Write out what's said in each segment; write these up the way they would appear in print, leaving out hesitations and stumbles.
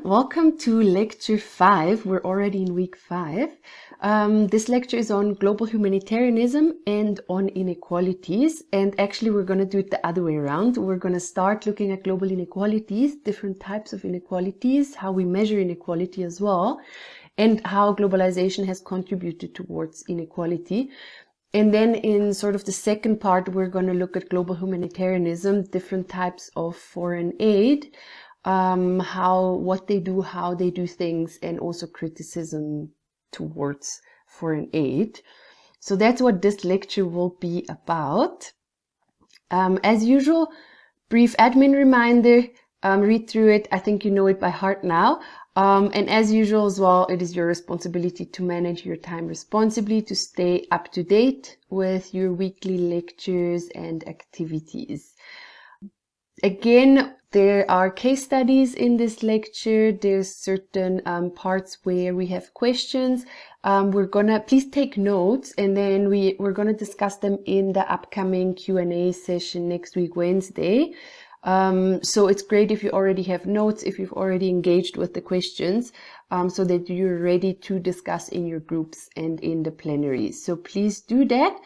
Welcome to lecture 5. We're already in week 5. This lecture is on global humanitarianism and on inequalities. And actually, we're going to do it the other way around. We're going to start looking at global inequalities, different types of inequalities, how we measure inequality as well, and how globalization has contributed towards inequality. And then in sort of the second part, we're going to look at global humanitarianism, different types of foreign aid, what they do, how they do things, and also criticism towards foreign aid. So that's what this lecture will be about. As usual, brief admin reminder, read through it. I think you know it by heart now. And as usual as well, it is your responsibility to manage your time responsibly, to stay up to date with your weekly lectures and activities. Again, there are case studies in this lecture. There's certain parts where we have questions. Please take notes, and then we're gonna discuss them in the upcoming Q&A session next week, Wednesday. So it's great if you already have notes, if you've already engaged with the questions, so that you're ready to discuss in your groups and in the plenaries. So please do that.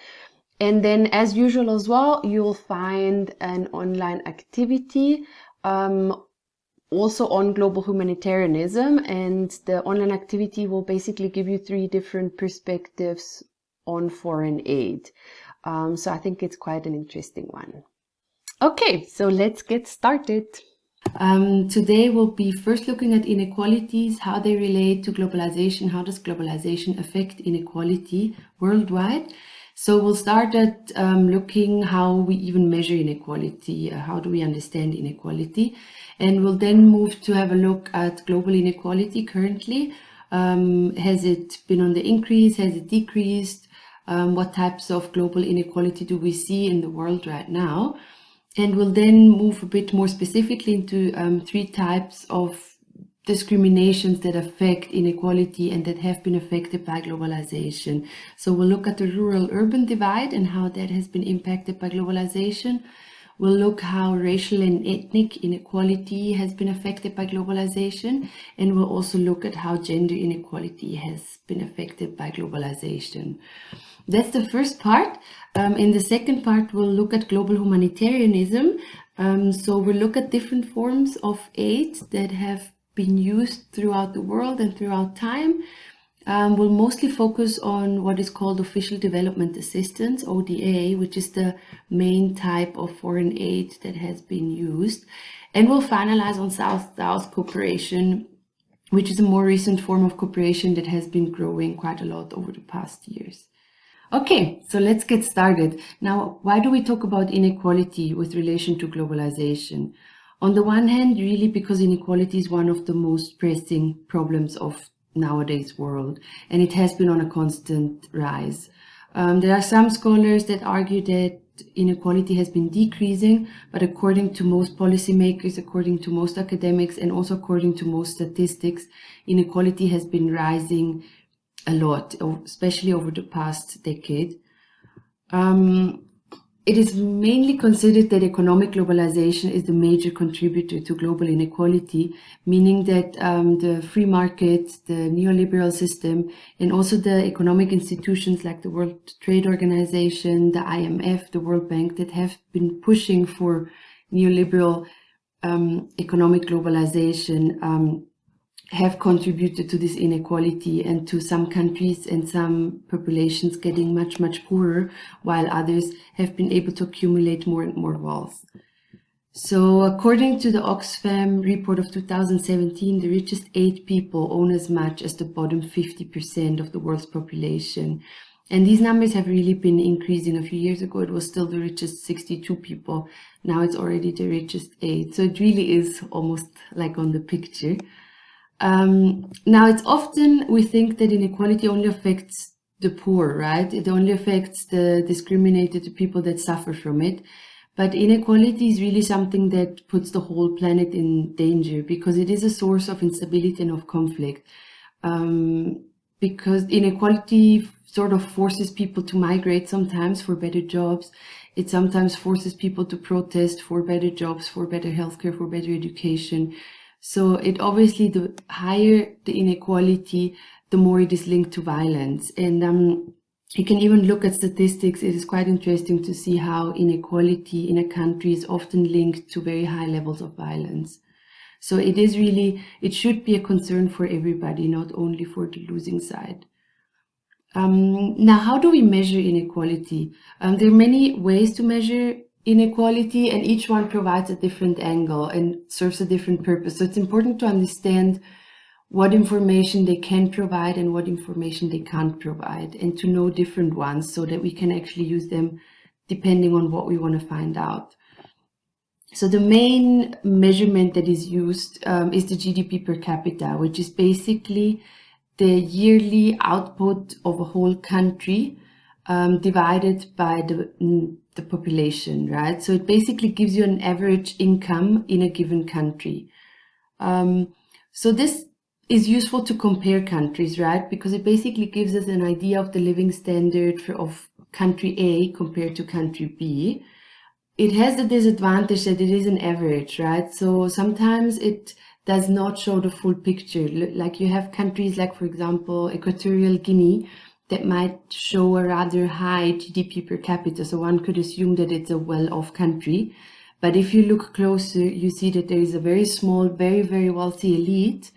And then as usual as well, you'll find an online activity also on global humanitarianism, and the online activity will basically give you 3 different perspectives on foreign aid. So I think it's quite an interesting one. Okay, so let's get started. Today we'll be first looking at inequalities, how they relate to globalization, how does globalization affect inequality worldwide. So we'll start at looking how we even measure inequality, how do we understand inequality, and we'll then move to have a look at global inequality currently. Has it been on the increase, has it decreased, what types of global inequality do we see in the world right now? And we'll then move a bit more specifically into 3 types of discriminations that affect inequality and that have been affected by globalization. So we'll look at the rural-urban divide and how that has been impacted by globalization. We'll look how racial and ethnic inequality has been affected by globalization. And we'll also look at how gender inequality has been affected by globalization. That's the first part. In the second part, we'll look at global humanitarianism. So we'll look at different forms of aid that have been used throughout the world and throughout time. We'll mostly focus on what is called official development assistance, ODA, which is the main type of foreign aid that has been used. And we'll finalize on South-South cooperation, which is a more recent form of cooperation that has been growing quite a lot over the past years. Okay, so let's get started. Now, why do we talk about inequality with relation to globalization? On the one hand, really because inequality is one of the most pressing problems of nowadays world, and it has been on a constant rise. There are some scholars that argue that inequality has been decreasing, but according to most policymakers, according to most academics, and also according to most statistics, inequality has been rising a lot, especially over the past decade. It is mainly considered that economic globalization is the major contributor to global inequality, meaning that the free market, the neoliberal system, and also the economic institutions like the World Trade Organization, the IMF, the World Bank, that have been pushing for neoliberal economic globalization have contributed to this inequality and to some countries and some populations getting much, much poorer, while others have been able to accumulate more and more wealth. So according to the Oxfam report of 2017, the richest 8 people own as much as the bottom 50% of the world's population. And these numbers have really been increasing. A few years ago, it was still the richest 62 people. Now it's already the richest 8. So it really is almost like on the picture. Now, it's often we think that inequality only affects the poor, right? It only affects the discriminated, the people that suffer from it. But inequality is really something that puts the whole planet in danger because it is a source of instability and of conflict. Because inequality sort of forces people to migrate sometimes for better jobs. It sometimes forces people to protest for better jobs, for better healthcare, for better education. So it obviously, the higher the inequality, the more it is linked to violence. And you can even look at statistics. It is quite interesting to see how inequality in a country is often linked to very high levels of violence. So it is really, it should be a concern for everybody, not only for the losing side. Now, how do we measure inequality? There are many ways to measure inequality, and each one provides a different angle and serves a different purpose. So it's important to understand what information they can provide and what information they can't provide, and to know different ones so that we can actually use them depending on what we want to find out. So the main measurement that is used is the GDP per capita, which is basically the yearly output of a whole country divided by the population, right? So it basically gives you an average income in a given country. So this is useful to compare countries, right? Because it basically gives us an idea of the living standard of country A compared to country B. It has the disadvantage that it is an average, right? So sometimes it does not show the full picture. Like you have countries like, for example, Equatorial Guinea, that might show a rather high GDP per capita. So one could assume that it's a well-off country. But if you look closer, you see that there is a very small, very, very wealthy elite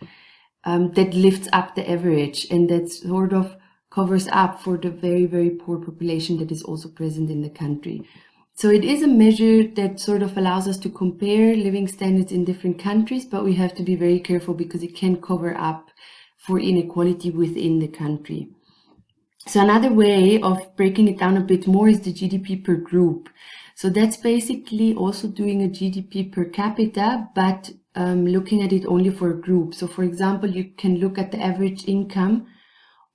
that lifts up the average, and that sort of covers up for the very, very poor population that is also present in the country. So it is a measure that sort of allows us to compare living standards in different countries, but we have to be very careful because it can cover up for inequality within the country. So another way of breaking it down a bit more is the GDP per group. So that's basically also doing a GDP per capita, but looking at it only for a group. So for example, you can look at the average income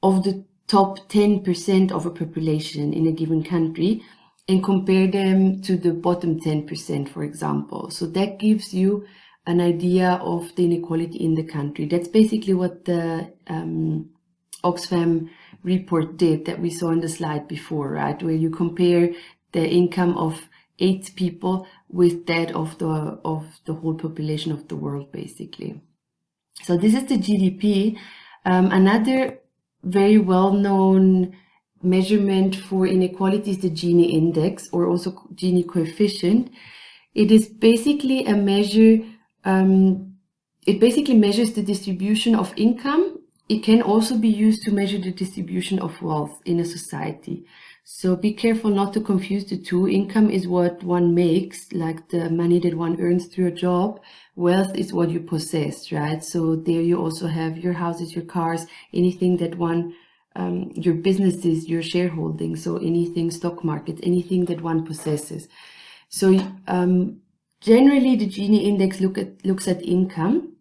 of the top 10% of a population in a given country and compare them to the bottom 10%, for example. So that gives you an idea of the inequality in the country. That's basically what the Oxfam report did that we saw in the slide before, right? Where you compare the income of 8 people with that of the whole population of the world, basically. So this is the GDP. Another very well-known measurement for inequality is the Gini index, or also Gini coefficient. It is basically a measure, it basically measures the distribution of income. It can also be used to measure the distribution of wealth in a society. So be careful not to confuse the two. Income is what one makes, like the money that one earns through a job. Wealth is what you possess, right? So there you also have your houses, your cars, anything that one, your businesses, your shareholding. So anything, stock market, anything that one possesses. So generally the Gini index looks at income.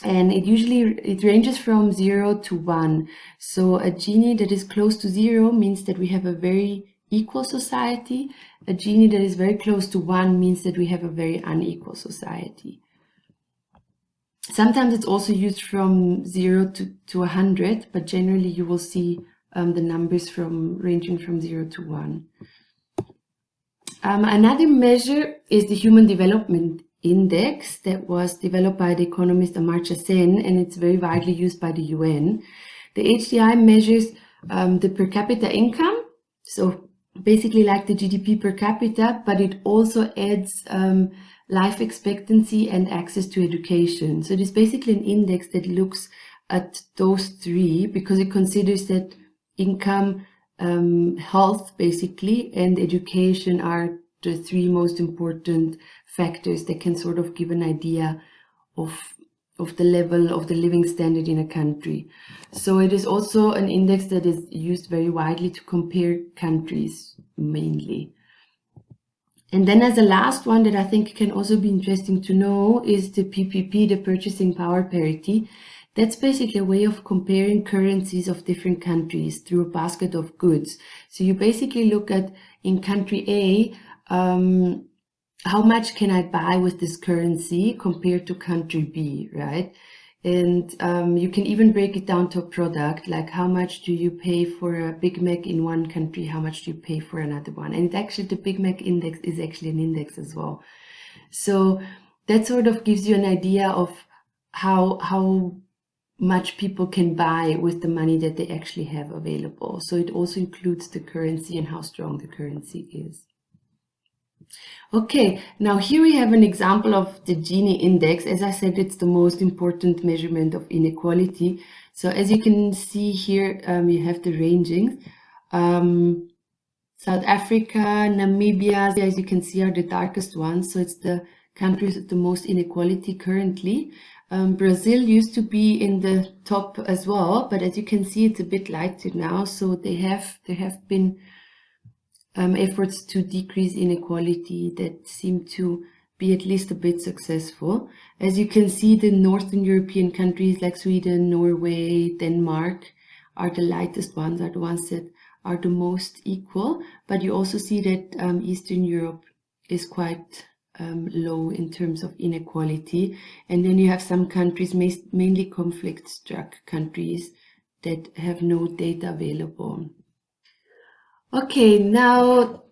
And it ranges from 0 to 1. So a Gini that is close to 0 means that we have a very equal society. A Gini that is very close to 1 means that we have a very unequal society. Sometimes it's also used from 0 to 100, but generally you will see the numbers ranging from 0 to 1. Another measure is the Human Development Index that was developed by the economist Amartya Sen, and it's very widely used by the UN. The HDI measures the per capita income, so basically like the GDP per capita, but it also adds life expectancy and access to education. So it is basically an index that looks at those three because it considers that income, health basically, and education are the three most important factors that can sort of give an idea of the level of the living standard in a country. So it is also an index that is used very widely to compare countries mainly. And then as a last one that I think can also be interesting to know is the PPP, the Purchasing Power Parity. That's basically a way of comparing currencies of different countries through a basket of goods. So you basically look at, in country A, how much can I buy with this currency compared to country B, right? And you can even break it down to a product, like how much do you pay for a Big Mac in one country, how much do you pay for another one? And actually the Big Mac index is actually an index as well. So that sort of gives you an idea of how much people can buy with the money that they actually have available. So it also includes the currency and how strong the currency is. Okay, now here we have an example of the Gini index. As I said, it's the most important measurement of inequality. So as you can see here, you have the rangings. South Africa, Namibia, as you can see, are the darkest ones. So it's the countries with the most inequality currently. Brazil used to be in the top as well, but as you can see, it's a bit lighter now. So there have been efforts to decrease inequality that seem to be at least a bit successful. As you can see, the Northern European countries like Sweden, Norway, Denmark are the lightest ones, are the ones that are the most equal. But you also see that Eastern Europe is quite low in terms of inequality. And then you have some countries, mainly conflict-struck countries, that have no data available. Okay, now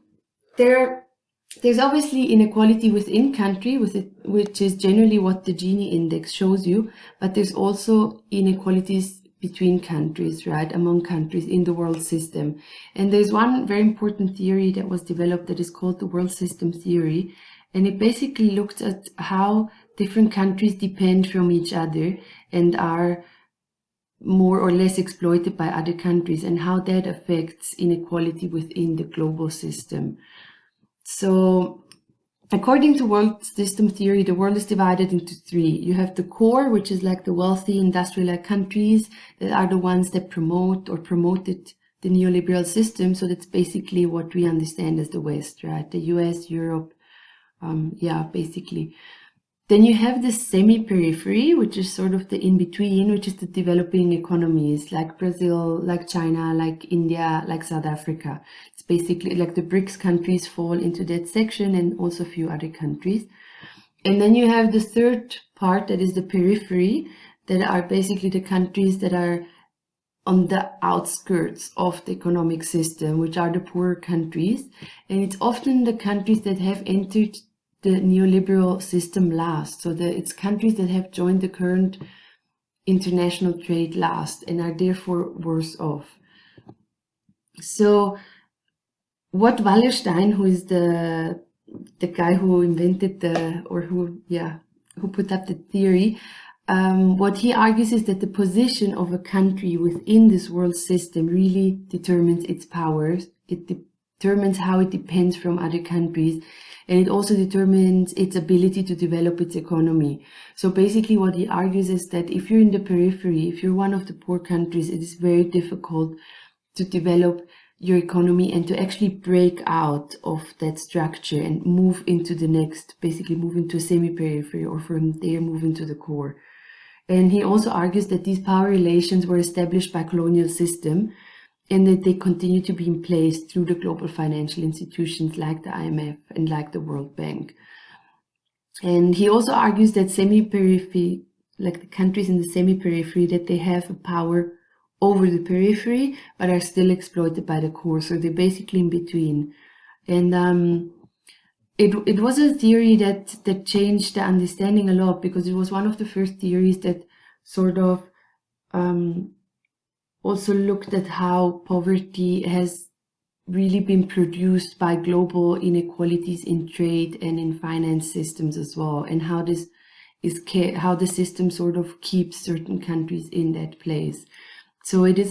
there's obviously inequality within country, which is generally what the Gini index shows you, but there's also inequalities between countries, right, among countries in the world system. And there's one very important theory that was developed that is called the world system theory, and it basically looks at how different countries depend from each other and are more or less exploited by other countries, and how that affects inequality within the global system. So according to world system theory, the world is divided into three. You have the core, which is like the wealthy industrialized countries that are the ones that promote or promoted the neoliberal system. So that's basically what we understand as the West, right? The US, Europe, basically. Then you have the semi-periphery, which is sort of the in-between, which is the developing economies like Brazil, like China, like India, like South Africa. It's basically like the BRICS countries fall into that section, and also a few other countries. And then you have the third part, that is the periphery, that are basically the countries that are on the outskirts of the economic system, which are the poorer countries. And it's often the countries that have entered the neoliberal system last. So it's countries that have joined the current international trade last and are therefore worse off. So what Wallerstein, who is the guy who invented who put up the theory, what he argues is that the position of a country within this world system really determines its powers. It determines how it depends from other countries, and it also determines its ability to develop its economy. So basically what he argues is that if you're in the periphery, if you're one of the poor countries, it is very difficult to develop your economy and to actually break out of that structure and move into the next, basically move into a semi-periphery, or from there move into the core. And he also argues that these power relations were established by colonial system, and that they continue to be in place through the global financial institutions like the IMF and like the World Bank. And he also argues that semi-periphery, like the countries in the semi-periphery, that they have a power over the periphery, but are still exploited by the core. So they're basically in between. And it was a theory that changed the understanding a lot, because it was one of the first theories that sort of also looked at how poverty has really been produced by global inequalities in trade and in finance systems as well, and how this is how the system sort of keeps certain countries in that place. So it has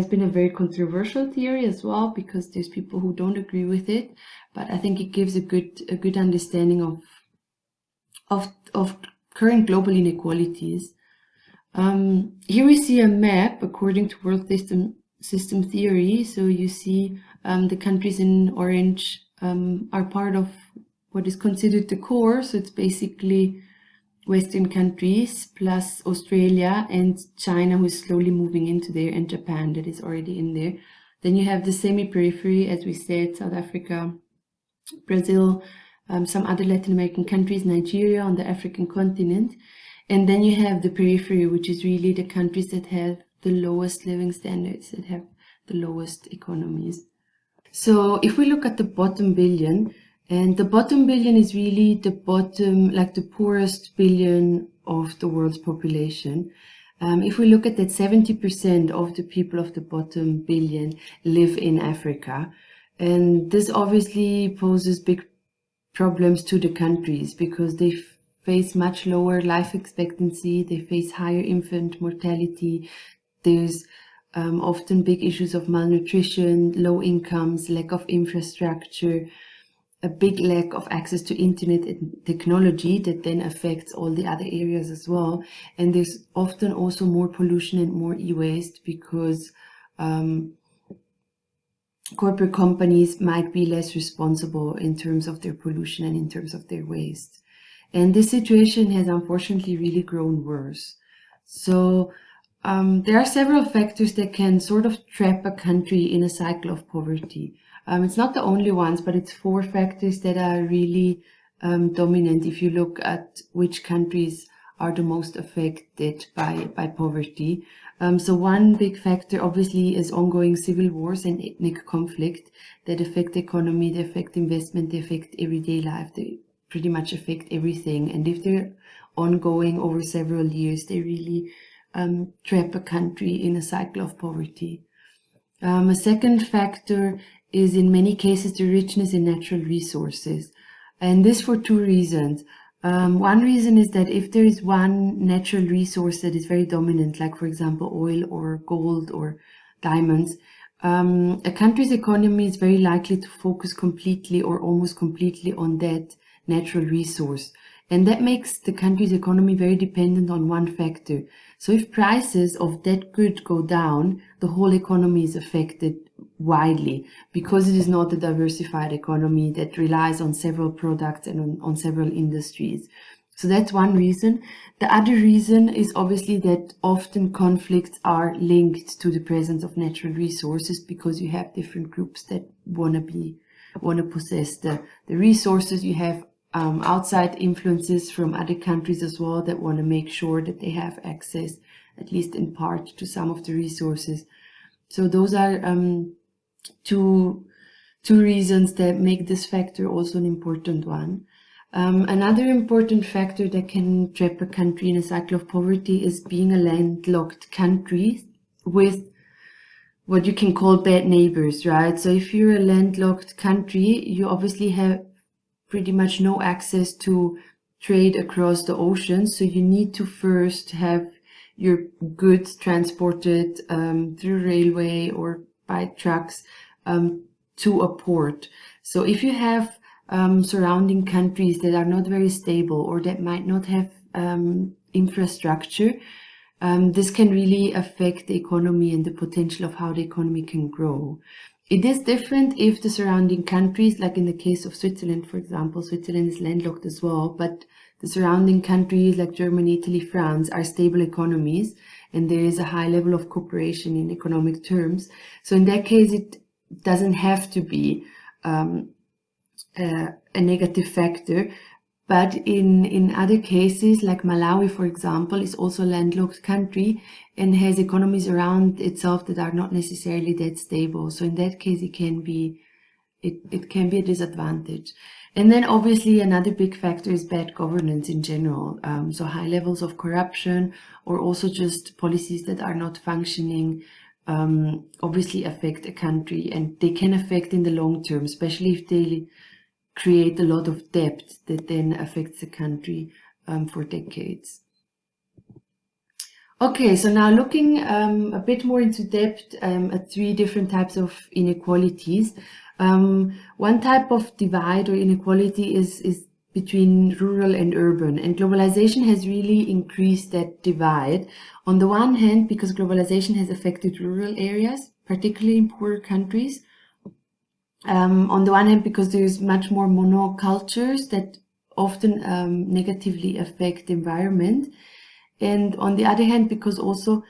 been a very controversial theory as well, because there's people who don't agree with it, but I think it gives a good understanding of current global inequalities. Here we see a map according to world system theory. So you see the countries in orange are part of what is considered the core. So it's basically Western countries plus Australia and China, who is slowly moving into there, and Japan, that is already in there. Then you have the semi-periphery, as we said, South Africa, Brazil, some other Latin American countries, Nigeria on the African continent. And then you have the periphery, which is really the countries that have the lowest living standards, that have the lowest economies. So if we look at the bottom billion, and the bottom billion is really the bottom, like the poorest billion of the world's population. If we look at that, 70% of the people of the bottom billion live in Africa. And this obviously poses big problems to the countries because they face much lower life expectancy, they face higher infant mortality, there's often big issues of malnutrition, low incomes, lack of infrastructure, a big lack of access to internet and technology that then affects all the other areas as well. And there's often also more pollution and more e-waste because corporate companies might be less responsible in terms of their pollution and in terms of their waste. And this situation has unfortunately really grown worse. So there are several factors that can sort of trap a country in a cycle of poverty. It's not the only ones, but it's 4 factors that are really dominant if you look at which countries are the most affected by poverty. So one big factor obviously is ongoing civil wars and ethnic conflict that affect the economy, they affect investment, they affect everyday life, they pretty much affect everything. And if they're ongoing over several years, they really trap a country in a cycle of poverty. A second factor is in many cases the richness in natural resources. And this for 2 reasons. One reason is that if there is one natural resource that is very dominant, like for example oil or gold or diamonds, a country's economy is very likely to focus completely or almost completely on that natural resource. And that makes the country's economy very dependent on one factor. So if prices of that good go down, the whole economy is affected widely because it is not a diversified economy that relies on several products and on several industries. So that's one reason. The other reason is obviously that often conflicts are linked to the presence of natural resources because you have different groups that want to possess the resources. You have outside influences from other countries as well that want to make sure that they have access, at least in part, to some of the resources. So those are two reasons that make this factor also an important one. Another important factor that can trap a country in a cycle of poverty is being a landlocked country with what you can call bad neighbors, right? So if you're a landlocked country, you obviously have pretty much no access to trade across the ocean. So you need to first have your goods transported through railway or by trucks to a port. So if you have surrounding countries that are not very stable or that might not have infrastructure, this can really affect the economy and the potential of how the economy can grow. It is different if the surrounding countries, like in the case of Switzerland, for example, Switzerland is landlocked as well, but the surrounding countries like Germany, Italy, France are stable economies and there is a high level of cooperation in economic terms. So in that case, it doesn't have to be a negative factor. But in other cases, like Malawi, for example, is also a landlocked country and has economies around itself that are not necessarily that stable. So in that case, it can be a disadvantage. And then obviously another big factor is bad governance in general. So high levels of corruption or also just policies that are not functioning obviously affect a country, and they can affect in the long term, especially if they create a lot of debt that then affects the country for decades. Okay, so now looking a bit more into depth at 3 different types of inequalities. One type of divide or inequality is between rural and urban, and globalization has really increased that divide. On the one hand, because globalization has affected rural areas, particularly in poorer countries. On the one hand, because there's much more monocultures that often negatively affect the environment. And on the other hand, because also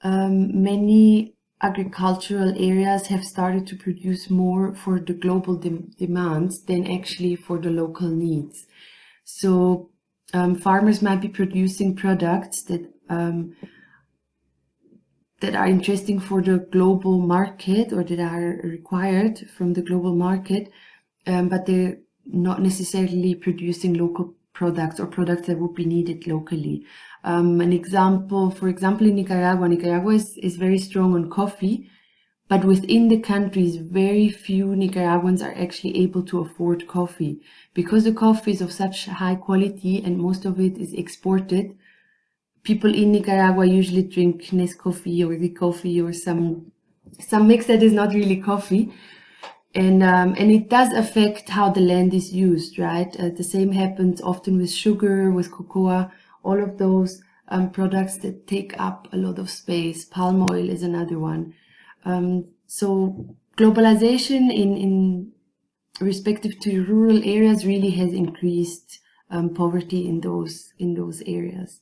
many agricultural areas have started to produce more for the global demands than actually for the local needs. So farmers might be producing products that are interesting for the global market or that are required from the global market, but they're not necessarily producing local products or products that would be needed locally. An example, for example, in Nicaragua is very strong on coffee, but within the countries, very few Nicaraguans are actually able to afford coffee. Because the coffee is of such high quality and most of it is exported, people in Nicaragua usually drink Nescoffee or the coffee or some mix that is not really coffee. And it does affect how the land is used, right? The same happens often with sugar, with cocoa, all of those products that take up a lot of space. Palm oil is another one. So globalization in respective to rural areas really has increased poverty in those areas.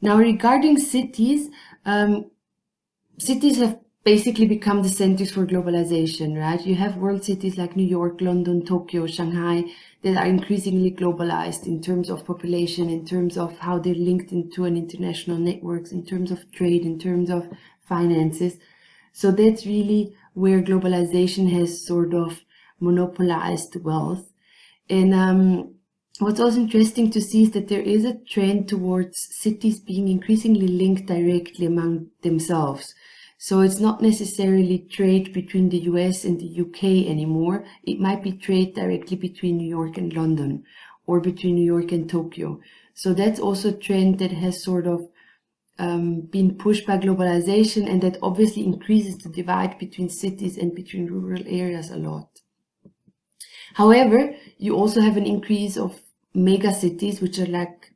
Now, regarding cities, cities have basically become the centers for globalization, right? You have world cities like New York, London, Tokyo, Shanghai that are increasingly globalized in terms of population, in terms of how they're linked into an international networks, in terms of trade, in terms of finances. So that's really where globalization has sort of monopolized wealth. And what's also interesting to see is that there is a trend towards cities being increasingly linked directly among themselves. So it's not necessarily trade between the US and the UK anymore. It might be trade directly between New York and London or between New York and Tokyo. So that's also a trend that has sort of been pushed by globalization, and that obviously increases the divide between cities and between rural areas a lot. However, you also have an increase of mega cities, which are like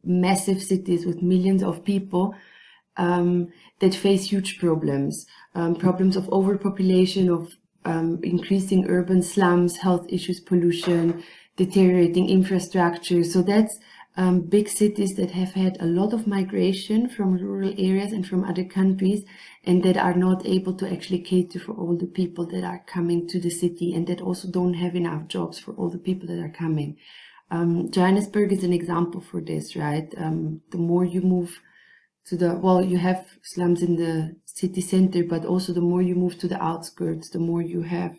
massive cities with millions of people that face huge problems, problems of overpopulation, of increasing urban slums, health issues, pollution, deteriorating infrastructure. So that's big cities that have had a lot of migration from rural areas and from other countries, and that are not able to actually cater for all the people that are coming to the city, and that also don't have enough jobs for all the people that are coming. Johannesburg is an example for this, right? The more you move to you have slums in the city center, but also the more you move to the outskirts, the more you have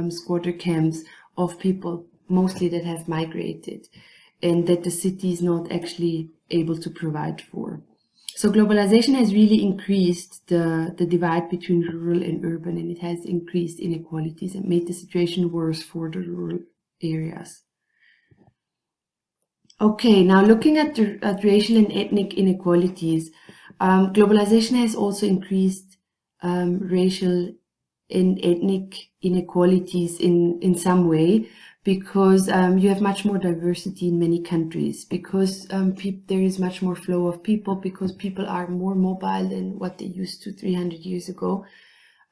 squatter camps of people, mostly that have migrated, and that the city is not actually able to provide for. So globalization has really increased the divide between rural and urban, and it has increased inequalities and made the situation worse for the rural areas. Okay, now looking at racial and ethnic inequalities, globalization has also increased racial and ethnic inequalities in some way, because you have much more diversity in many countries, because there is much more flow of people, because people are more mobile than what they used to 300 years ago.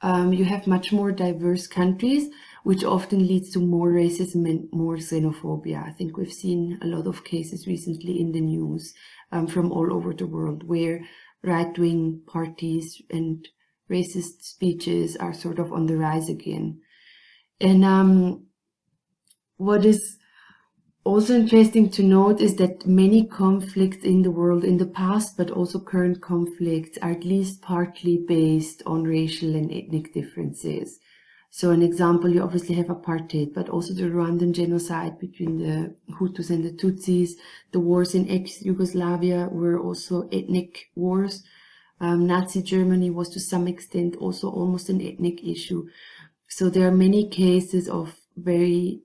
You have much more diverse countries, which often leads to more racism and more xenophobia. I think we've seen a lot of cases recently in the news from all over the world where right-wing parties and racist speeches are sort of on the rise again. And what is also interesting to note is that many conflicts in the world in the past, but also current conflicts, are at least partly based on racial and ethnic differences. So an example, you obviously have apartheid, but also the Rwandan genocide between the Hutus and the Tutsis. The wars in ex-Yugoslavia were also ethnic wars. Nazi Germany was to some extent also almost an ethnic issue. So there are many cases of very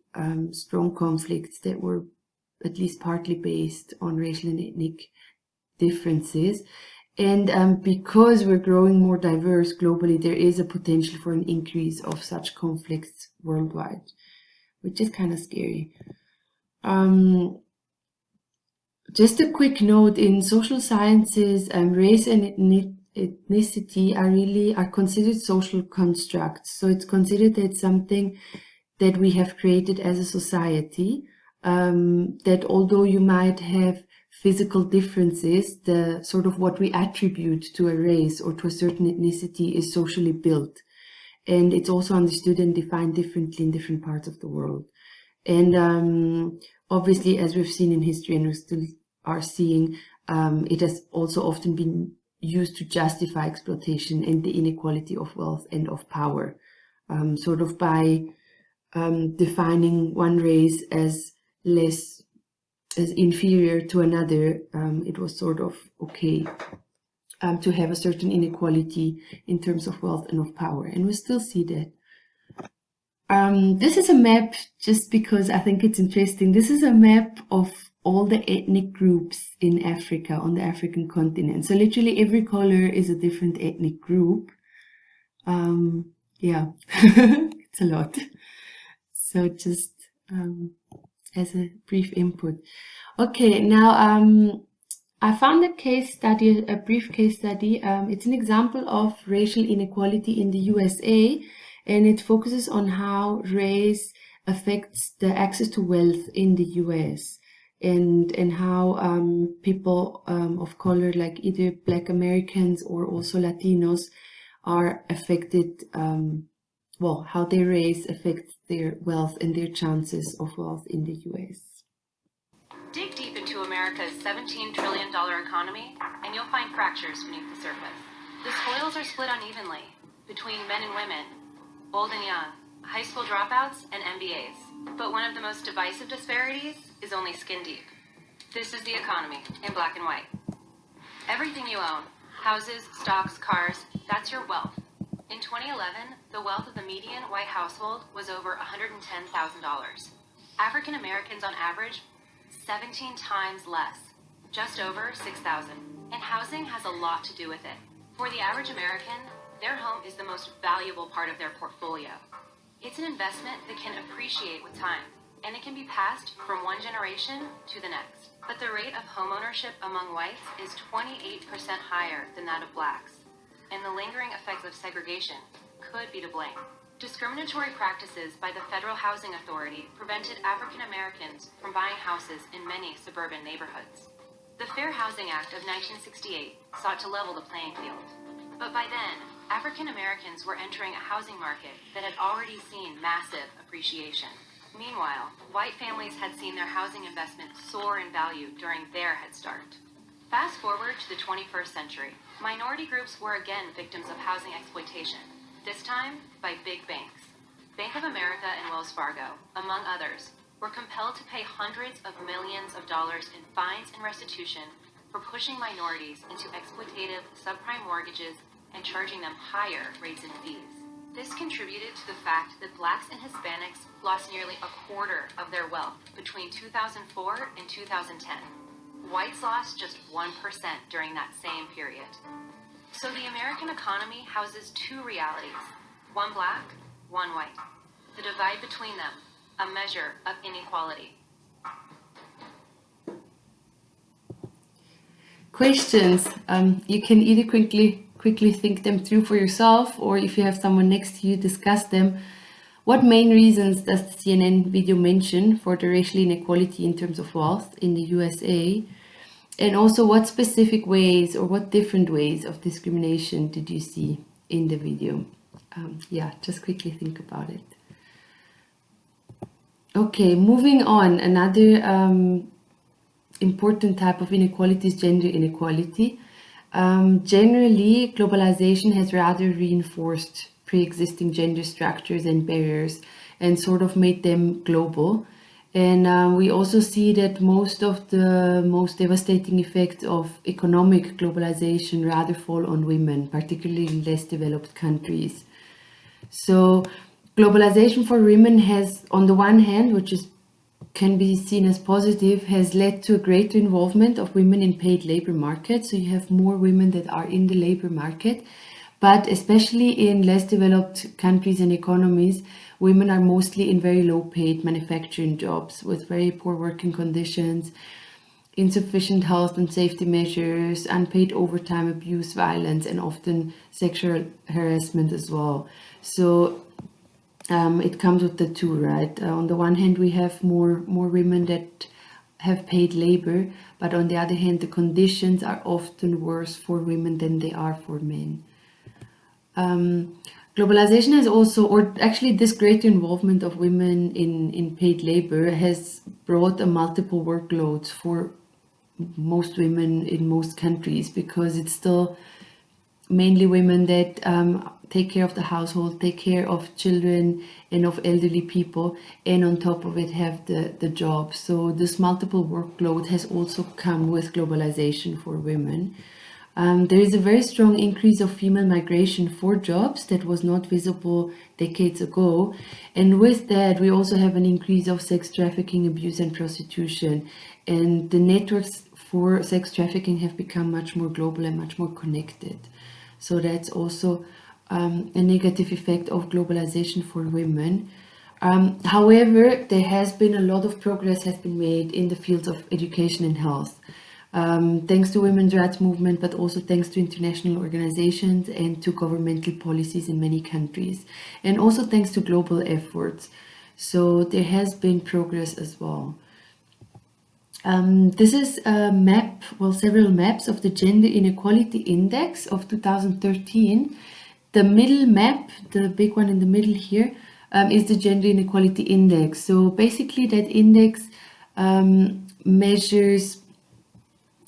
strong conflicts that were at least partly based on racial and ethnic differences. And because we're growing more diverse globally, there is a potential for an increase of such conflicts worldwide, which is kind of scary. Just a quick note, in social sciences, race and ethnicity are considered social constructs. So it's considered that something that we have created as a society, that although you might have physical differences, the sort of what we attribute to a race or to a certain ethnicity is socially built. And it's also understood and defined differently in different parts of the world. And obviously, as we've seen in history and we still are seeing, it has also often been used to justify exploitation and the inequality of wealth and of power, sort of by defining one race as less as inferior to another, it was sort of okay to have a certain inequality in terms of wealth and of power. And we still see that. This is a map, just because I think it's interesting. This is a map of all the ethnic groups in Africa, on the African continent. So literally every color is a different ethnic group. Yeah, it's a lot. So just as a brief input. Okay, now I found a case study, a brief case study. It's an example of racial inequality in the USA, and it focuses on how race affects the access to wealth in the US, and how people of color, like either Black Americans or also Latinos, are affected, well, how their race affects their wealth and their chances of wealth in the US. Dig deep into America's $17 trillion economy, and you'll find fractures beneath the surface. The spoils are split unevenly between men and women, old and young, high school dropouts, and MBAs. But one of the most divisive disparities is only skin deep. This is the economy in black and white. Everything you own, houses, stocks, cars, that's your wealth. In 2011, the wealth of the median white household was over $110,000. African Americans on average 17 times less, just over $6,000. And housing has a lot to do with it. For the average American, their home is the most valuable part of their portfolio. It's an investment that can appreciate with time, and it can be passed from one generation to the next. But the rate of homeownership among whites is 28% higher than that of blacks, and the lingering effects of segregation could be to blame. Discriminatory practices by the Federal Housing Authority prevented African Americans from buying houses in many suburban neighborhoods. The Fair Housing Act of 1968 sought to level the playing field. But by then, African Americans were entering a housing market that had already seen massive appreciation. Meanwhile, white families had seen their housing investment soar in value during their head start. Fast forward to the 21st century, minority groups were again victims of housing exploitation, this time by big banks. Bank of America and Wells Fargo, among others, were compelled to pay hundreds of millions of dollars in fines and restitution for pushing minorities into exploitative subprime mortgages and charging them higher rates and fees. This contributed to the fact that blacks and Hispanics lost nearly a quarter of their wealth between 2004 and 2010. Whites lost just 1% during that same period. So the American economy houses two realities, one black, one white. The divide between them, a measure of inequality. Questions. You can either quickly think them through for yourself, or if you have someone next to you, discuss them. What main reasons does the CNN video mention for the racial inequality in terms of wealth in the USA? And also, what specific ways or what different ways of discrimination did you see in the video? Yeah, just quickly think about it. Okay, moving on. Another important type of inequality is gender inequality. Generally, globalization has rather reinforced pre-existing gender structures and barriers and sort of made them global. And we also see that most of the most devastating effects of economic globalization rather fall on women, particularly in less developed countries. So globalization for women has, on the one hand, which can be seen as positive, has led to a greater involvement of women in paid labor markets. So you have more women that are in the labor market, but especially in less developed countries and economies, women are mostly in very low paid manufacturing jobs with very poor working conditions, insufficient health and safety measures, unpaid overtime, abuse, violence, and often sexual harassment as well. So it comes with the two, right? On the one hand, we have more women that have paid labor, but on the other hand, the conditions are often worse for women than they are for men. Globalization has also, or actually this greater involvement of women in paid labor has brought a multiple workloads for most women in most countries, because it's still mainly women that take care of the household, take care of children and of elderly people, and on top of it have the job. So this multiple workload has also come with globalization for women. There is a very strong increase of female migration for jobs that was not visible decades ago. And with that, we also have an increase of sex trafficking, abuse, and prostitution. And the networks for sex trafficking have become much more global and much more connected. So that's also a negative effect of globalization for women. However, there has been a lot of progress has been made in the fields of education and health. Thanks to women's rights movement, but also thanks to international organizations and to governmental policies in many countries, and also thanks to global efforts. So there has been progress as well. This is a map, well, several maps of the Gender Inequality Index of 2013. The middle map, the big one in the middle here, is the Gender Inequality Index. So basically that index measures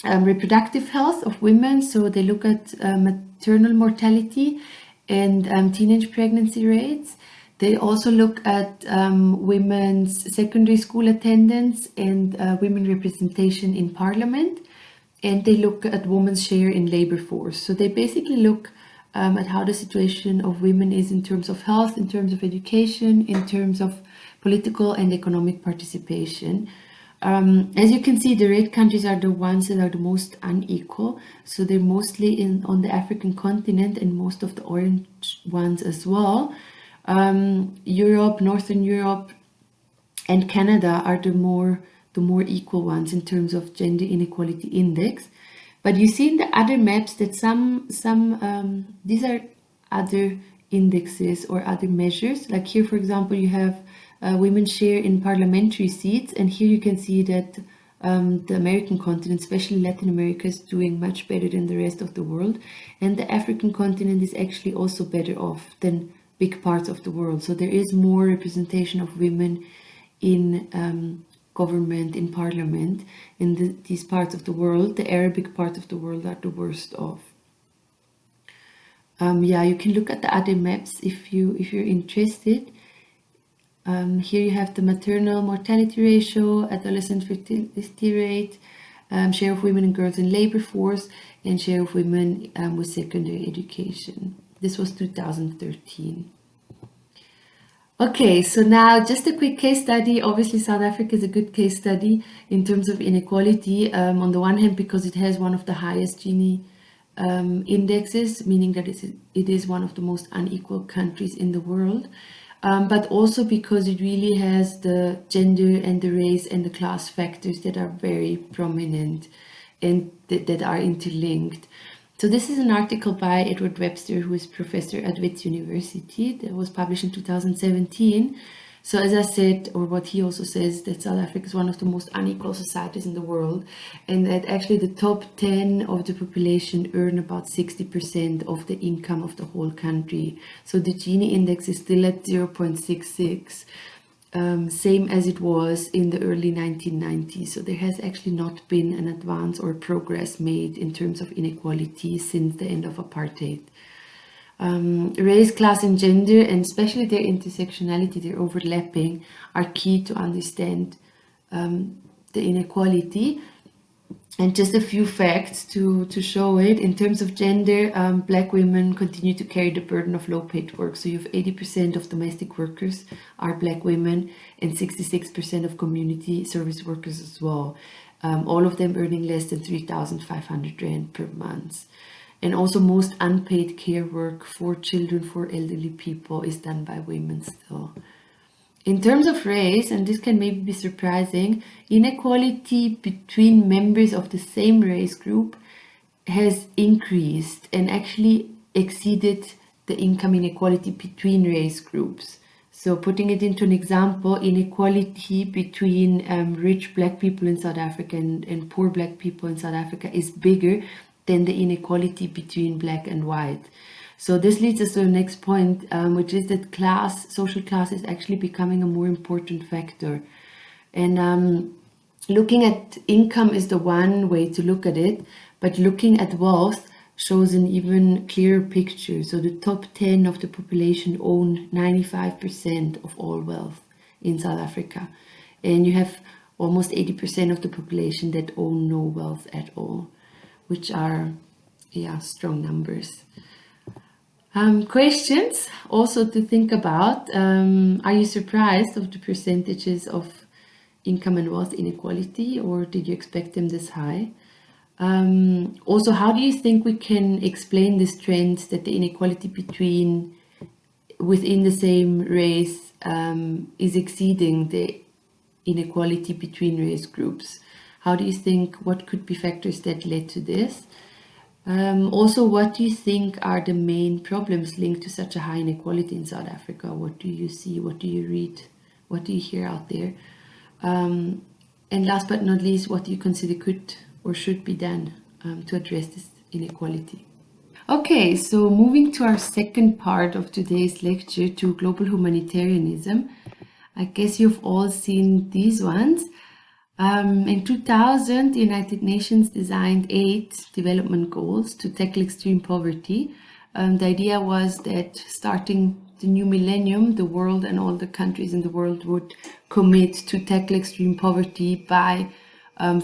reproductive health of women. So they look at maternal mortality and teenage pregnancy rates. They also look at women's secondary school attendance and women representation in parliament. And they look at women's share in labor force. So they basically look at how the situation of women is in terms of health, in terms of education, in terms of political and economic participation. As you can see, the red countries are the ones that are the most unequal. So they're mostly on the African continent, and most of the orange ones as well. Europe, Northern Europe, and Canada are the more equal ones in terms of gender inequality index. But you see in the other maps that these are other indexes or other measures. Like here, for example, you have women's share in parliamentary seats, and here you can see that the American continent, especially Latin America, is doing much better than the rest of the world, and the African continent is actually also better off than big parts of the world. So there is more representation of women in government, in parliament, in these parts of the world. The Arabic part of the world are the worst off. Yeah, you can look at the other maps if you're interested. Here you have the maternal mortality ratio, adolescent fertility rate, share of women and girls in labor force, and share of women with secondary education. This was 2013. Okay, so now just a quick case study. Obviously, South Africa is a good case study in terms of inequality. On the one hand, because it has one of the highest Gini indexes, meaning that it is one of the most unequal countries in the world. But also because it really has the gender and the race and the class factors that are very prominent and that are interlinked. So this is an article by Edward Webster, who is professor at Wits University, that was published in 2017. So as I said, or what he also says, that South Africa is one of the most unequal societies in the world, and that actually the top 10 of the population earn about 60% of the income of the whole country. So the Gini index is still at 0.66, same as it was in the early 1990s. So there has actually not been an advance or progress made in terms of inequality since the end of apartheid. Race, class, and gender, and especially their intersectionality, their overlapping, are key to understand the inequality. And just a few facts to show it. In terms of gender, Black women continue to carry the burden of low-paid work. So you have 80% of domestic workers are Black women, and 66% of community service workers as well. All of them earning less than 3,500 Rand per month. And also most unpaid care work for children, for elderly people, is done by women still. In terms of race, and this can maybe be surprising, inequality between members of the same race group has increased and actually exceeded the income inequality between race groups. So putting it into an example, inequality between rich Black people in South Africa and poor Black people in South Africa is bigger than the inequality between Black and white. So this leads us to the next point, which is that social class is actually becoming a more important factor. And looking at income is the one way to look at it, but looking at wealth shows an even clearer picture. So the top 10 of the population own 95% of all wealth in South Africa. And you have almost 80% of the population that own no wealth at all, which are, yeah, strong numbers. Questions also to think about. Are you surprised of the percentages of income and wealth inequality, or did you expect them this high? Also, how do you think we can explain this trend that the inequality within the same race is exceeding the inequality between race groups? How do you think, what could be factors that led to this? Also, what do you think are the main problems linked to such a high inequality in South Africa? What do you see? What do you read? What do you hear out there? And last but not least, what do you consider could or should be done to address this inequality? Okay, so moving to our second part of today's lecture, to global humanitarianism. I guess you've all seen these ones. In 2000, the United Nations designed 8 development goals to tackle extreme poverty. The idea was that starting the new millennium, the world and all the countries in the world would commit to tackle extreme poverty by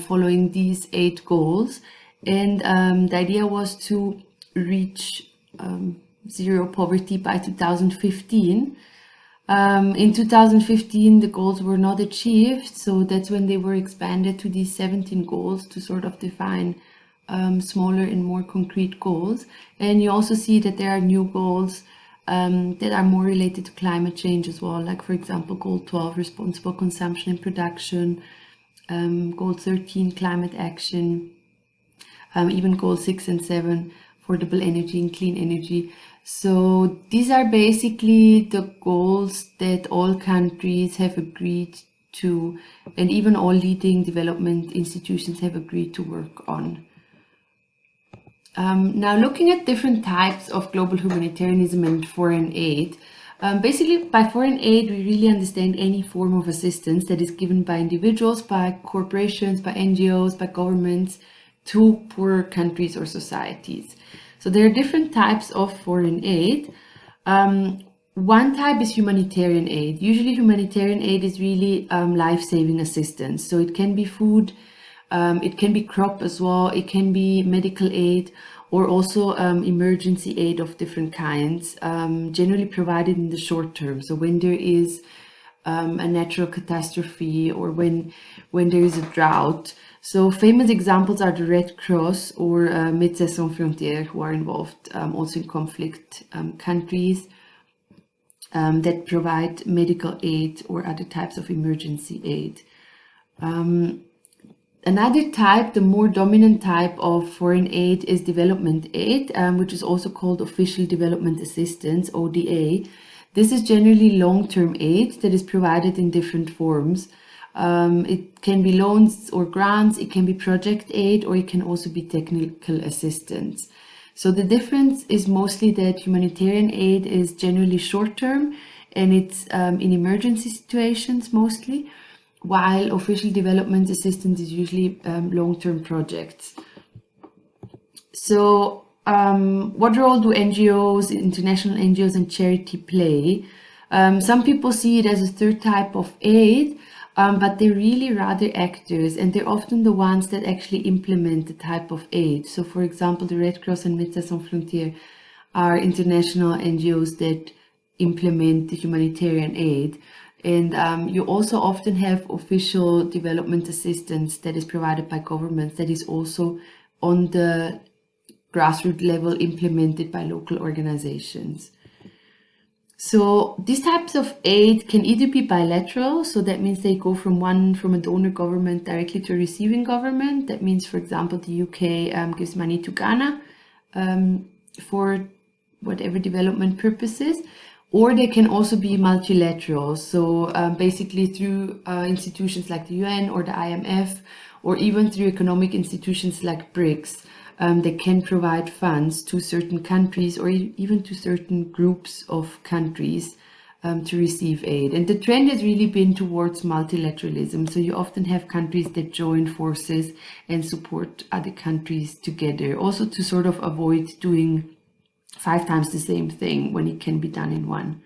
following these 8 goals. And the idea was to reach zero poverty by 2015. In 2015, the goals were not achieved, so that's when they were expanded to these 17 goals to sort of define smaller and more concrete goals. And you also see that there are new goals that are more related to climate change as well, like, for example, Goal 12, responsible consumption and production, Goal 13, climate action, even Goal 6 and 7, affordable energy and clean energy. So these are basically the goals that all countries have agreed to, and even all leading development institutions have agreed to work on. Now, looking at different types of global humanitarianism and foreign aid, basically by foreign aid, we really understand any form of assistance that is given by individuals, by corporations, by NGOs, by governments to poorer countries or societies. So there are different types of foreign aid. One type is humanitarian aid. Usually humanitarian aid is really life-saving assistance. So it can be food, it can be crop as well, it can be medical aid, or also emergency aid of different kinds, generally provided in the short term. So when there is a natural catastrophe, or when there is a drought. So famous examples are the Red Cross or Médecins Sans Frontières, who are involved also in conflict countries that provide medical aid or other types of emergency aid. Another type, the more dominant type of foreign aid, is development aid, which is also called official development assistance, ODA. This is generally long-term aid that is provided in different forms. It can be loans or grants, it can be project aid, or it can also be technical assistance. So the difference is mostly that humanitarian aid is generally short-term, and it's in emergency situations mostly, while official development assistance is usually long-term projects. So what role do NGOs, international NGOs and charity play? Some people see it as a third type of aid, but they're really rather actors, and they're often the ones that actually implement the type of aid. So for example, the Red Cross and Médecins Sans Frontières are international NGOs that implement the humanitarian aid. And you also often have official development assistance that is provided by governments that is also on the grassroots level implemented by local organizations. So these types of aid can either be bilateral, so that means they go from a donor government directly to a receiving government. That means, for example, the UK gives money to Ghana for whatever development purposes. Or they can also be multilateral, so basically through institutions like the UN or the IMF, or even through economic institutions like BRICS. They can provide funds to certain countries or even to certain groups of countries to receive aid. And the trend has really been towards multilateralism. So you often have countries that join forces and support other countries together, also to sort of avoid doing 5 times the same thing when it can be done in one.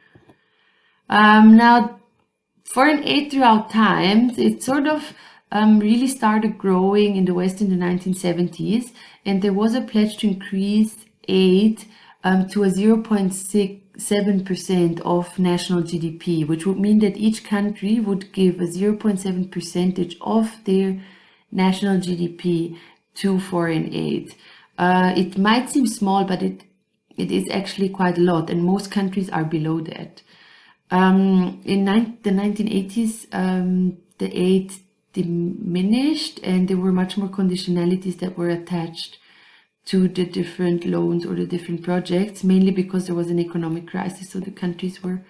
Now, foreign aid throughout time, it sort of really started growing in the West in the 1970s, and there was a pledge to increase aid to a 0.7% of national GDP, which would mean that each country would give a 0.7% of their national GDP to foreign aid. It might seem small, but it is actually quite a lot, and most countries are below that. In the 1980s, the aid diminished, and there were much more conditionalities that were attached to the different loans or the different projects, mainly because there was an economic crisis, so the countries were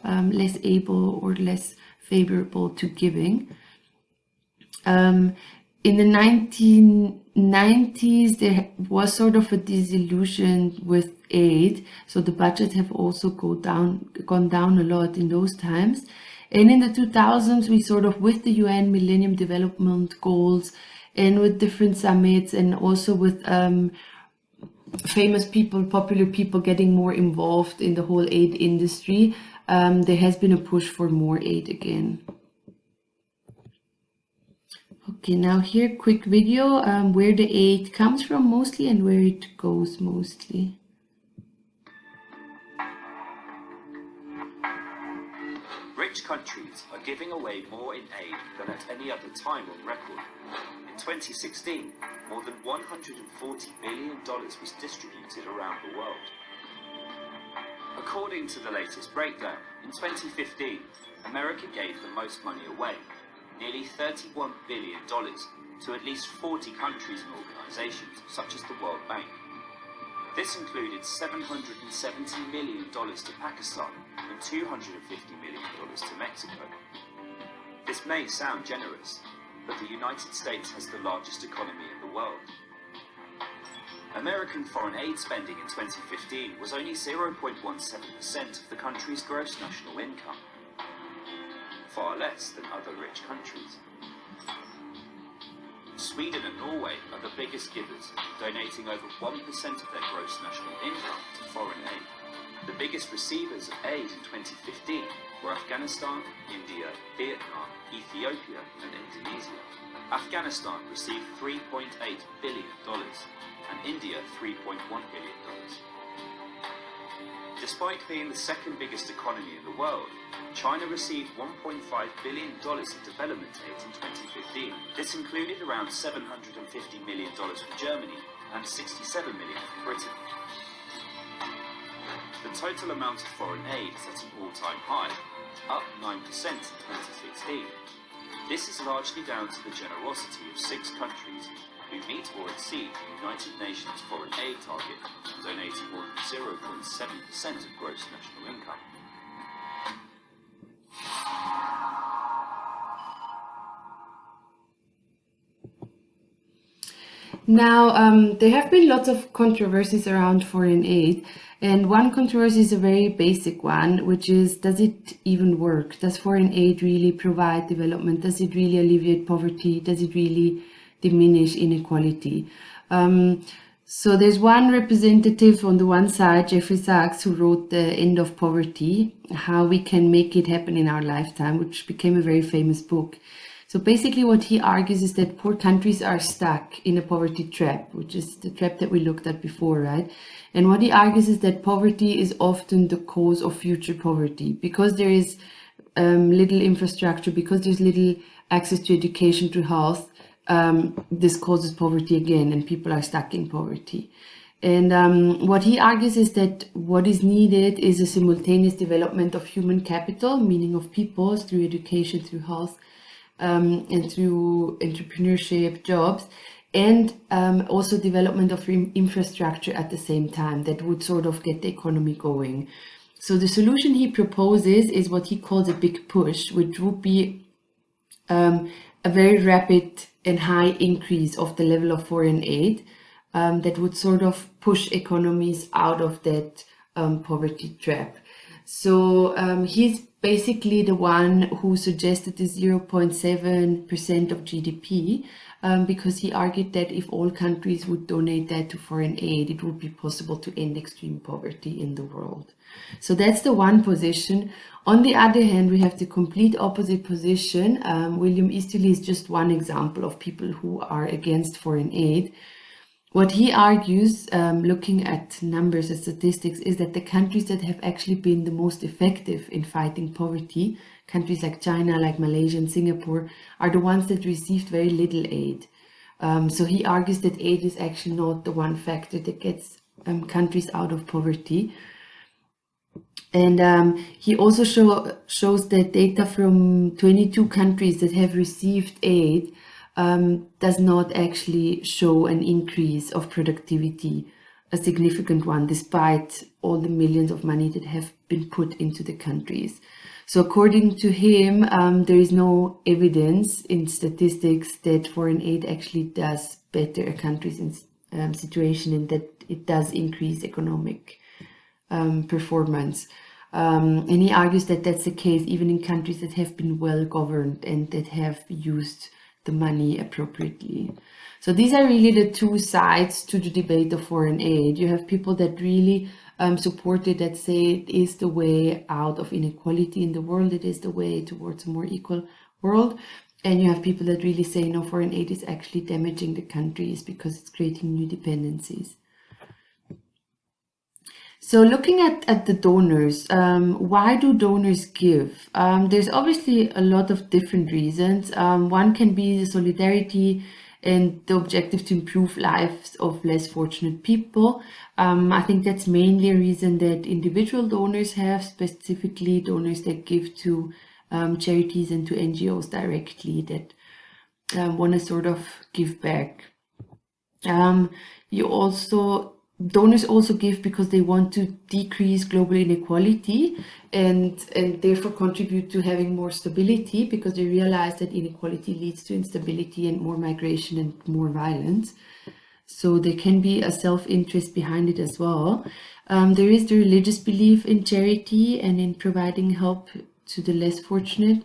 less able or less favorable to giving. In the 1990s, there was sort of a disillusion with aid, so the budgets have also gone down a lot in those times. And in the 2000s, we sort of, with the UN Millennium Development Goals and with different summits, and also with famous people, popular people getting more involved in the whole aid industry, there has been a push for more aid again. Okay, now here, quick video where the aid comes from mostly and where it goes mostly. Rich countries are giving away more in aid than at any other time on record. In 2016, more than $140 billion was distributed around the world. According to the latest breakdown, in 2015, America gave the most money away, nearly $31 billion, to at least 40 countries and organizations, such as the World Bank. This included $770 million to Pakistan and $250 million to Mexico. This may sound generous, but the United States has the largest economy in the world. American foreign aid spending in 2015 was only 0.17% of the country's gross national income, far less than other rich countries. Sweden and Norway are the biggest givers, donating over 1% of their gross national income to foreign aid. The biggest receivers of aid in 2015 were Afghanistan, India, Vietnam, Ethiopia and Indonesia. Afghanistan received $3.8 billion and India $3.1 billion. Despite being the second biggest economy in the world, China received $1.5 billion in development aid in 2015. This included around $750 million from Germany and $67 million from Britain. The total amount of foreign aid is at an all-time high, up 9% in 2016. This is largely down to the generosity of 6 countries who meet or exceed the United Nations foreign aid target, donating more than 0.7% of gross national income. Now, there have been lots of controversies around foreign aid, and one controversy is a very basic one, which is, does it even work? Does foreign aid really provide development? Does it really alleviate poverty? Does it really diminish inequality? So there's one representative on the one side, Jeffrey Sachs, who wrote The End of Poverty, How We Can Make It Happen in Our Lifetime, which became a very famous book. So basically what he argues is that poor countries are stuck in a poverty trap, which is the trap that we looked at before, right? And what he argues is that poverty is often the cause of future poverty, because there is little infrastructure, because there's little access to education, to health. This causes poverty again, and people are stuck in poverty. And what he argues is that what is needed is a simultaneous development of human capital, meaning of people, through education, through health, and through entrepreneurship, jobs, and also development of infrastructure at the same time that would sort of get the economy going. So the solution he proposes is what he calls a big push, which would be a very rapid and high increase of the level of foreign aid that would sort of push economies out of that poverty trap. So he's basically the one who suggested the 0.7% of GDP, because he argued that if all countries would donate that to foreign aid, it would be possible to end extreme poverty in the world. So that's the one position. On the other hand, we have the complete opposite position. William Easterly is just one example of people who are against foreign aid. What he argues, looking at numbers and statistics, is that the countries that have actually been the most effective in fighting poverty, countries like China, like Malaysia and Singapore, are the ones that received very little aid. So he argues that aid is actually not the one factor that gets countries out of poverty. And he also shows that data from 22 countries that have received aid does not actually show an increase of productivity, a significant one, despite all the millions of money that have been put into the countries. So according to him, there is no evidence in statistics that foreign aid actually does better a country's situation, and that it does increase economic performance. And he argues that that's the case even in countries that have been well governed and that have used the money appropriately. So these are really the two sides to the debate of foreign aid. You have people that really support it, that say it is the way out of inequality in the world, it is the way towards a more equal world. And you have people that really say, no, foreign aid is actually damaging the countries because it's creating new dependencies. So looking at the donors, why do donors give? There's obviously a lot of different reasons. One can be the solidarity and the objective to improve lives of less fortunate people. I think that's mainly a reason that individual donors have, specifically donors that give to charities and to NGOs directly, that want to sort of give back. Donors also give because they want to decrease global inequality and therefore contribute to having more stability, because they realize that inequality leads to instability and more migration and more violence. So there can be a self-interest behind it as well. There is the religious belief in charity and in providing help to the less fortunate.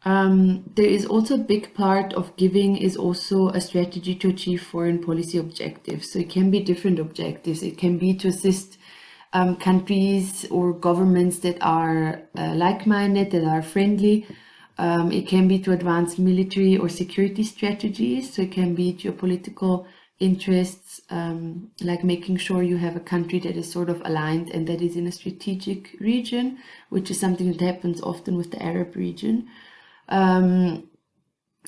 There is also a big part of giving is also a strategy to achieve foreign policy objectives. So it can be different objectives. It can be to assist countries or governments that are like-minded, that are friendly. It can be to advance military or security strategies. So it can be geopolitical interests, like making sure you have a country that is sort of aligned and that is in a strategic region, which is something that happens often with the Arab region.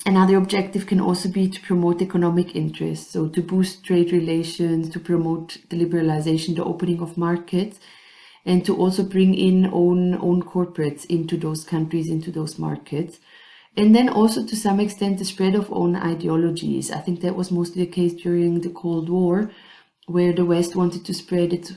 Another objective can also be to promote economic interests, so to boost trade relations, to promote the liberalization, the opening of markets, and to also bring in own corporates into those countries, into those markets. And then also to some extent the spread of own ideologies. I think that was mostly the case during the Cold War, where the West wanted to spread its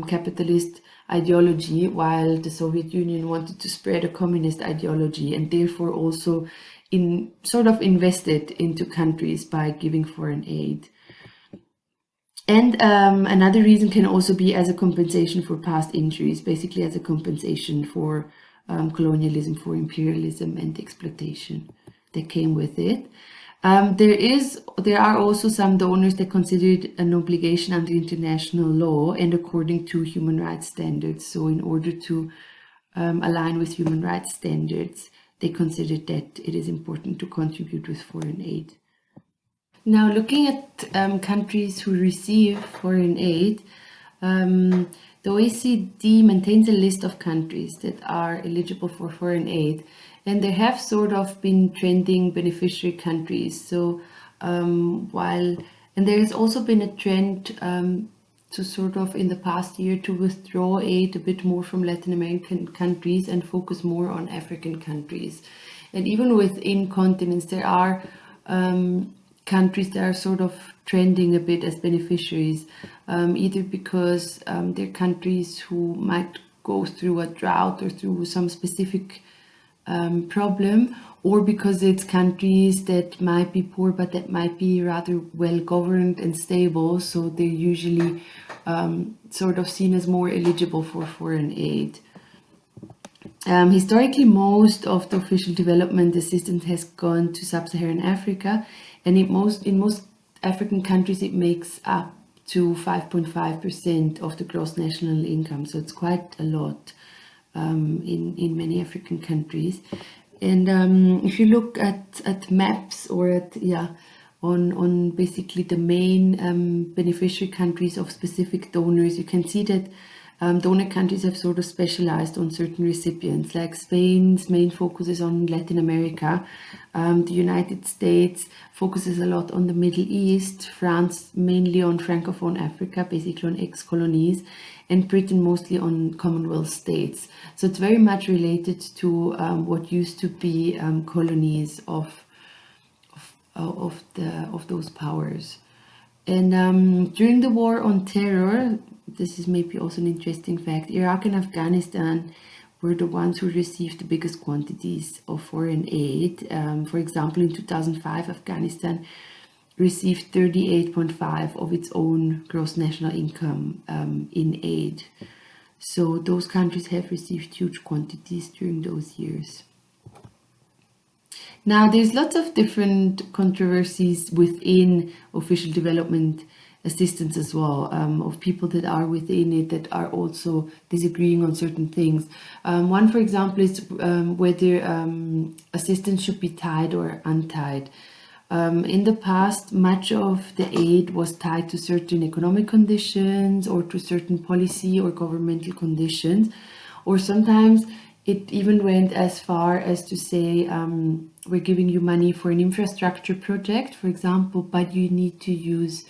capitalist ideology, while the Soviet Union wanted to spread a communist ideology, and therefore also invested into countries by giving foreign aid. And another reason can also be as a compensation for past injuries, basically as a compensation for colonialism, for imperialism and exploitation that came with it. There are also some donors that consider it an obligation under international law and according to human rights standards. So in order to align with human rights standards, they consider that it is important to contribute with foreign aid. Now, looking at countries who receive foreign aid, the OECD maintains a list of countries that are eligible for foreign aid, and there have sort of been trending beneficiary countries. So and there has also been a trend to sort of in the past year to withdraw aid a bit more from Latin American countries and focus more on African countries. And even within continents, there are countries that are sort of trending a bit as beneficiaries, either because they're countries who might go through a drought or through some specific problem, or because it's countries that might be poor but that might be rather well governed and stable, so they're usually sort of seen as more eligible for foreign aid. Historically, most of the official development assistance has gone to sub-Saharan Africa, and in most African countries it makes up to 5.5% of the gross national income. So it's quite a lot in many African countries. And if you look at maps or on basically the main beneficiary countries of specific donors, you can see that donor countries have sort of specialized on certain recipients. Like Spain's main focus is on Latin America. The United States focuses a lot on the Middle East, France mainly on Francophone Africa, basically on ex-colonies, and Britain mostly on Commonwealth states. So it's very much related to what used to be colonies of those powers. And during the war on terror, this is maybe also an interesting fact, Iraq and Afghanistan were the ones who received the biggest quantities of foreign aid. For example, in 2005, Afghanistan received 38.5% of its own gross national income in aid. So those countries have received huge quantities during those years. Now, there's lots of different controversies within official development assistance as well, of people that are within it that are also disagreeing on certain things. One, for example, is whether assistance should be tied or untied. In the past, much of the aid was tied to certain economic conditions or to certain policy or governmental conditions, or sometimes it even went as far as to say, we're giving you money for an infrastructure project, for example, but you need to use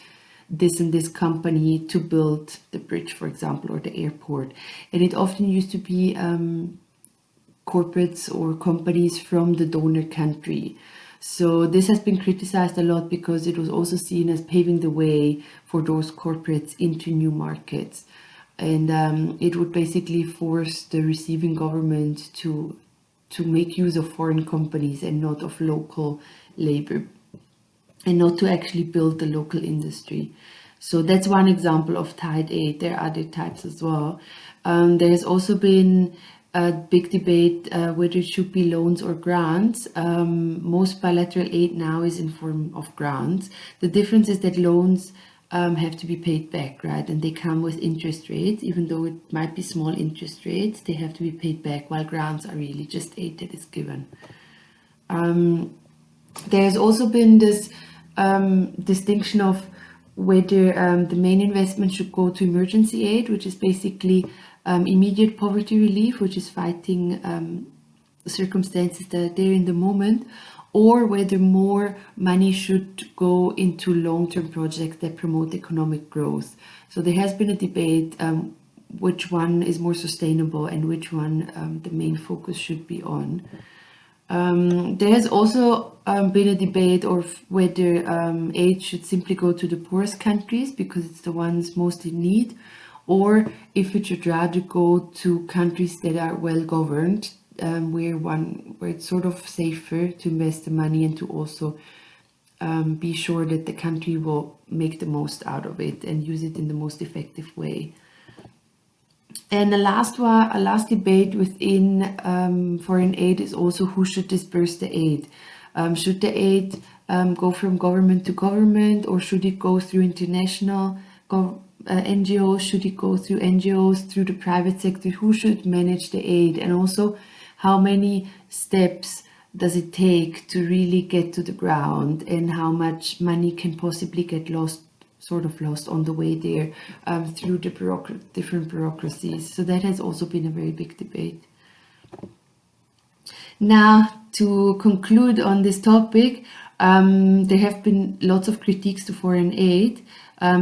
this and this company to build the bridge, for example, or the airport. And it often used to be corporates or companies from the donor country. So this has been criticized a lot because it was also seen as paving the way for those corporates into new markets. And it would basically force the receiving government to make use of foreign companies and not of local labor, and not to actually build the local industry. So that's one example of tied aid. There are other types as well. There has also been a big debate whether it should be loans or grants. Most bilateral aid now is in form of grants. The difference is that loans have to be paid back, right? And they come with interest rates, even though it might be small interest rates, they have to be paid back, while grants are really just aid that is given. There's also been this distinction of whether the main investment should go to emergency aid, which is basically immediate poverty relief, which is fighting circumstances that are there in the moment, or whether more money should go into long-term projects that promote economic growth. So there has been a debate which one is more sustainable and which one the main focus should be on. There has also been a debate of whether aid should simply go to the poorest countries because it's the ones most in need, or if it should rather go to countries that are well governed, where it's sort of safer to invest the money and to also be sure that the country will make the most out of it and use it in the most effective way. And a last debate within foreign aid is also who should disperse the aid. Should the aid go from government to government, or should it go through international NGOs? Should it go through NGOs, through the private sector? Who should manage the aid? And also, how many steps does it take to really get to the ground, and how much money can possibly get lost on the way there through the different bureaucracies. So that has also been a very big debate. Now, to conclude on this topic, there have been lots of critiques to foreign aid.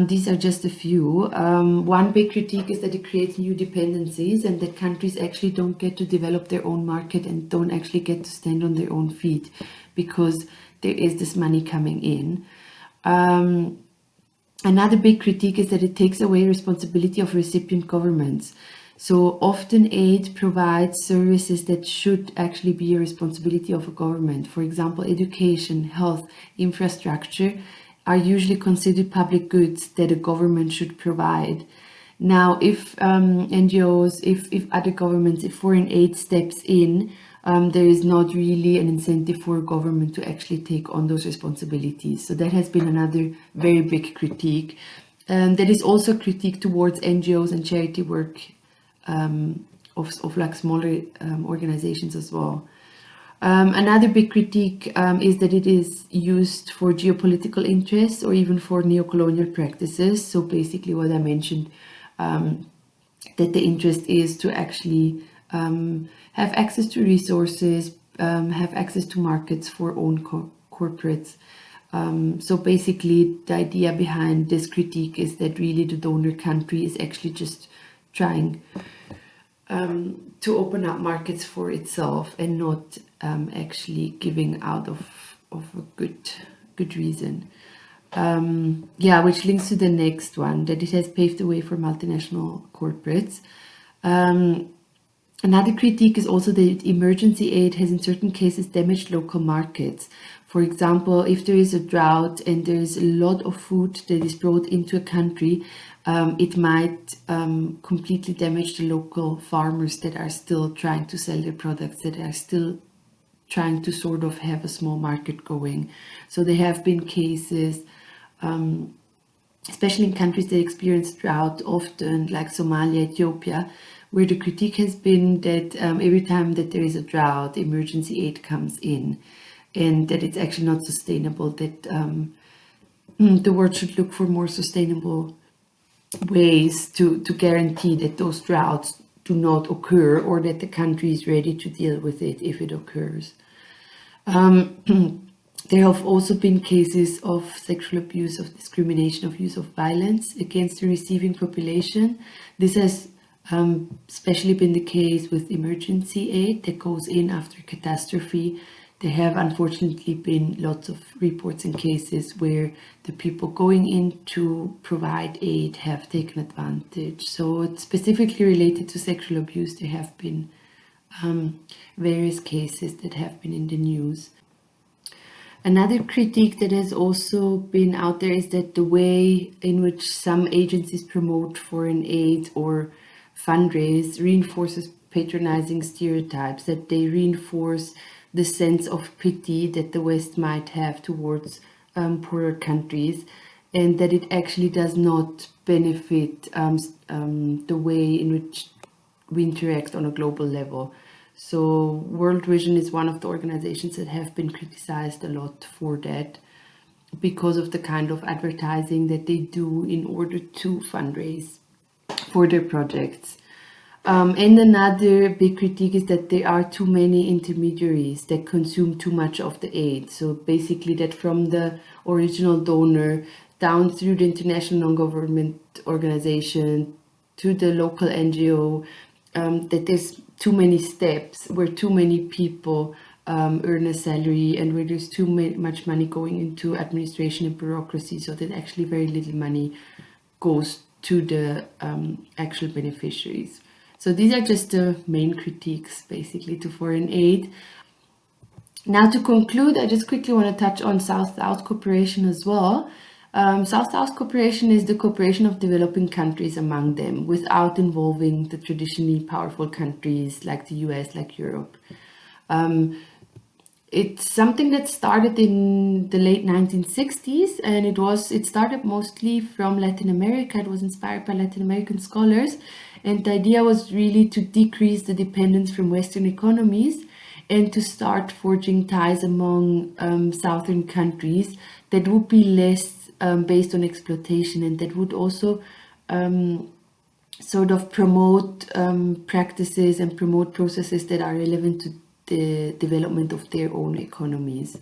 These are just a few. One big critique is that it creates new dependencies and that countries actually don't get to develop their own market and don't actually get to stand on their own feet because there is this money coming in. Another big critique is that it takes away responsibility of recipient governments. So often aid provides services that should actually be a responsibility of a government. For example, education, health, infrastructure are usually considered public goods that a government should provide. Now, if NGOs, if other governments, if foreign aid steps in, there is not really an incentive for government to actually take on those responsibilities. So that has been another very big critique. That is also critique towards NGOs and charity work of like smaller organizations as well. Another big critique is that it is used for geopolitical interests or even for neocolonial practices. So basically what I mentioned, that the interest is to actually have access to resources, have access to markets for own corporates. So basically the idea behind this critique is that really the donor country is actually just trying to open up markets for itself and not actually giving out of a good reason. Which links to the next one, that it has paved the way for multinational corporates. Another critique is also that emergency aid has in certain cases damaged local markets. For example, if there is a drought and there is a lot of food that is brought into a country, it might completely damage the local farmers that are still trying to sell their products, that are still trying to sort of have a small market going. So there have been cases, especially in countries that experience drought often, like Somalia, Ethiopia, where the critique has been that every time that there is a drought, emergency aid comes in, and that it's actually not sustainable, that the world should look for more sustainable ways to guarantee that those droughts do not occur, or that the country is ready to deal with it if it occurs. There have also been cases of sexual abuse, of discrimination, of use of violence against the receiving population. This has especially been the case with emergency aid that goes in after a catastrophe. There have unfortunately been lots of reports and cases where the people going in to provide aid have taken advantage. So it's specifically related to sexual abuse. There have been various cases that have been in the news. Another critique that has also been out there is that the way in which some agencies promote foreign aid or fundraise reinforces patronizing stereotypes, that they reinforce the sense of pity that the West might have towards poorer countries, and that it actually does not benefit the way in which we interact on a global level. So World Vision is one of the organizations that have been criticized a lot for that, because of the kind of advertising that they do in order to fundraise for their projects. And another big critique is that there are too many intermediaries that consume too much of the aid. So basically that from the original donor down through the international non-government organization to the local NGO, that there's too many steps where too many people earn a salary, and where there's too much money going into administration and bureaucracy, so that actually very little money goes to the actual beneficiaries. So these are just the main critiques basically to foreign aid. Now to conclude, I just quickly want to touch on South-South cooperation as well. South-South cooperation is the cooperation of developing countries among them without involving the traditionally powerful countries like the US, like Europe. It's something that started in the late 1960s, and it started mostly from Latin America. It was inspired by Latin American scholars, and the idea was really to decrease the dependence from Western economies and to start forging ties among southern countries that would be less based on exploitation, and that would also sort of promote practices and promote processes that are relevant to the development of their own economies.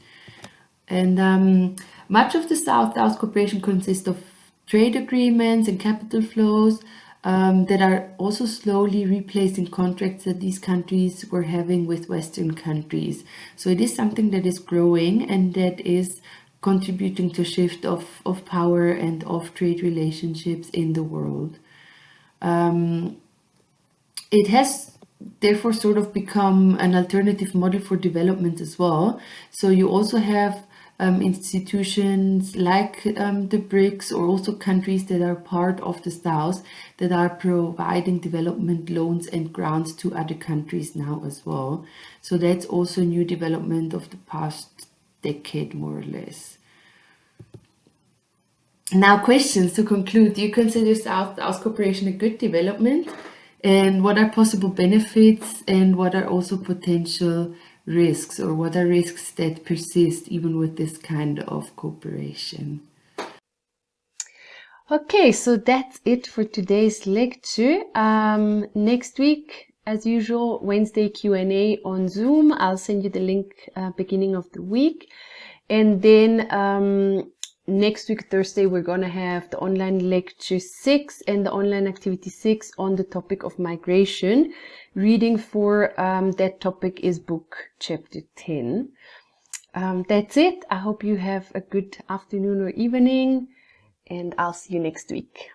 And much of the South-South cooperation consists of trade agreements and capital flows that are also slowly replacing contracts that these countries were having with Western countries. So it is something that is growing and that is contributing to a shift of power and of trade relationships in the world. It has therefore sort of become an alternative model for development as well. So you also have institutions like the BRICS, or also countries that are part of the South that are providing development loans and grants to other countries now as well. So that's also a new development of the past decade, more or less. Now, questions to conclude. Do you consider South-South cooperation a good development? And what are possible benefits, and what are also potential risks, or what are risks that persist even with this kind of cooperation? Okay, so that's it for today's lecture. Next week, as usual, Wednesday Q&A on Zoom. I'll send you the link beginning of the week. And then next week, Thursday, we're going to have the online lecture 6 and the online activity 6 on the topic of migration. Reading for that topic is book chapter 10. That's it. I hope you have a good afternoon or evening, and I'll see you next week.